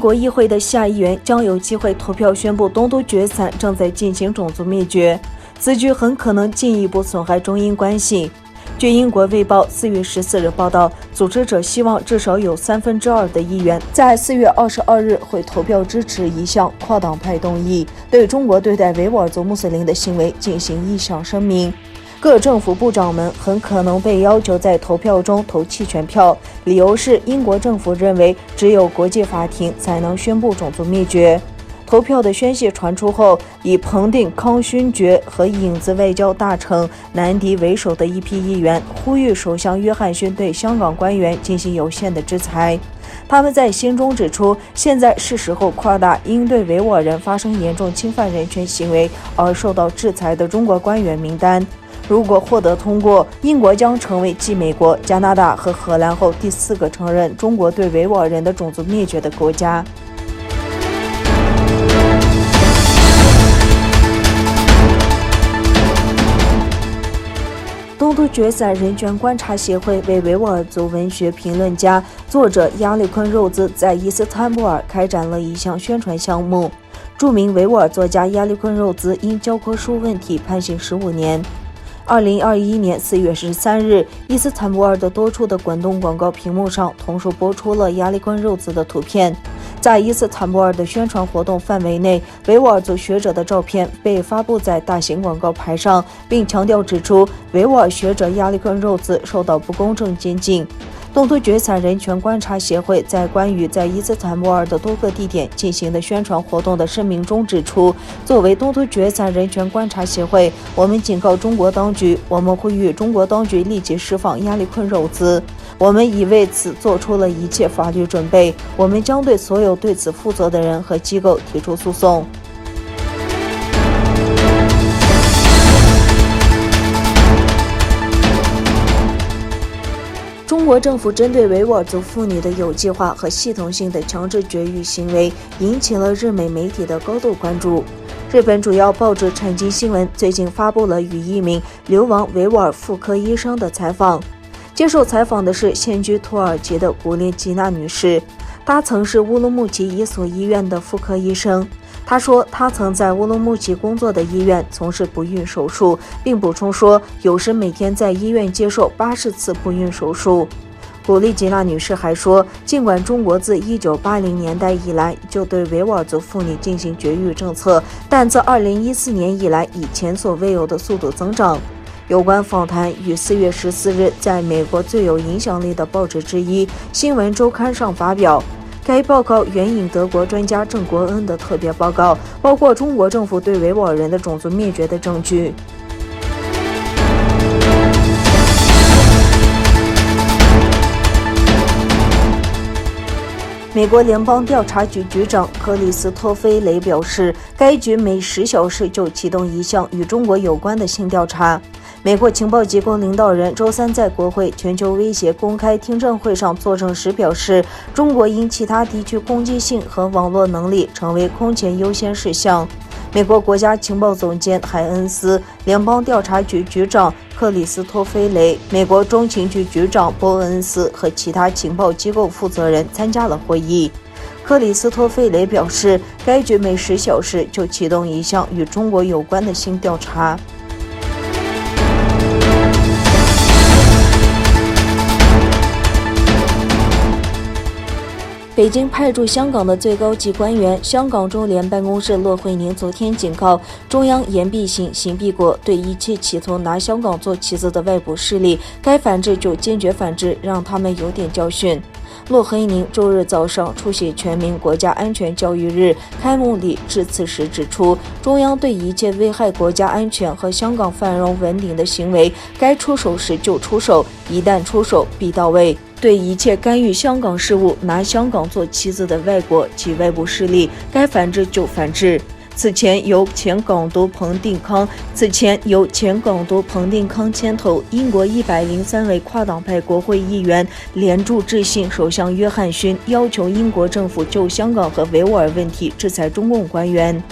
国议会的下议院将有机会投票宣布东突厥散正在进行种族灭绝，此举很可能进一步损害中英关系。据英国《卫报》4月14日报道，组织者希望至少有2/3的议员在4月22日会投票支持一项跨党派动议，对中国对待维吾尔族穆斯林的行为进行意向声明。各政府部长们很可能被要求在投票中投弃权票，理由是英国政府认为只有国际法庭才能宣布种族灭绝。投票的宣泄传出后，以彭定康勋爵和影子外交大臣南迪为首的一批议员呼吁首相约翰逊对香港官员进行有限的制裁。他们在信中指出，现在是时候扩大因对维吾尔人发生严重侵犯人权行为而受到制裁的中国官员名单。如果获得通过，英国将成为继美国、加拿大和荷兰后第4个承认中国对维吾尔人的种族灭绝的国家。东突厥散人权观察协会为维吾尔族文学评论家、作者亚历坤肉孜在伊斯坦布尔开展了一项宣传项目。著名维吾尔作家亚历坤肉孜因教科书问题判刑15年。2021年4月13日，伊斯坦布尔的多处的滚动广告屏幕上同时播出了亚历坤肉孜的图片。在伊斯坦布尔的宣传活动范围内，维吾尔族学者的照片被发布在大型广告牌上，并强调指出维吾尔学者亚历坤肉孜受到不公正监禁。东突厥散人权观察协会在关于在伊斯坦布尔的多个地点进行的宣传活动的声明中指出，作为东突厥散人权观察协会，我们警告中国当局，我们呼吁中国当局立即释放亚历坤肉孜。我们已为此做出了一切法律准备，我们将对所有对此负责的人和机构提出诉讼。中国政府针对维吾尔族妇女的有计划和系统性的强制绝育行为引起了日美媒体的高度关注。日本主要报纸产经新闻最近发布了与一名流亡维吾尔妇科医生的采访。接受采访的是现居土耳其的古列吉娜女士，她曾是乌鲁木齐一所医院的妇科医生。她说，她曾在乌鲁木齐工作的医院从事不孕手术，并补充说，有时每天在医院接受80次不孕手术。古丽吉娜女士还说，尽管中国自1980年代以来就对维吾尔族妇女进行绝育政策，但自2014年以来以前所未有的速度增长。有关访谈于4月14日在美国最有影响力的报纸之一《新闻周刊》上发表。该报告援引德国专家郑国恩的特别报告，包括中国政府对维吾尔人的种族灭绝的证据。美国联邦调查局局长克里斯托菲雷表示，该局每10小时就启动一项与中国有关的新调查。美国情报机构领导人周三在国会全球威胁公开听证会上作证时表示，中国因其他地区攻击性和网络能力成为空前优先事项。美国国家情报总监海恩斯、联邦调查局局长克里斯托菲雷、美国中情局局长波恩斯和其他情报机构负责人参加了会议。克里斯托菲雷表示，该局每10小时就启动一项与中国有关的新调查。北京派驻香港的最高级官员、香港中联办公室骆惠宁昨天警告中央言必行，行必果，对一切企图拿香港做棋子的外部势力，该反制就坚决反制，让他们有点教训。骆惠宁周日早上出席全民国家安全教育日开幕礼致辞时指出，中央对一切危害国家安全和香港繁荣稳定的行为，该出手时就出手，一旦出手必到位。对一切干预香港事务、拿香港做棋子的外国及外部势力，该反制就反制。此前由前港督彭定康牵头，英国103位跨党派国会议员联署致信首相约翰逊，要求英国政府就香港和维吾尔问题制裁中共官员。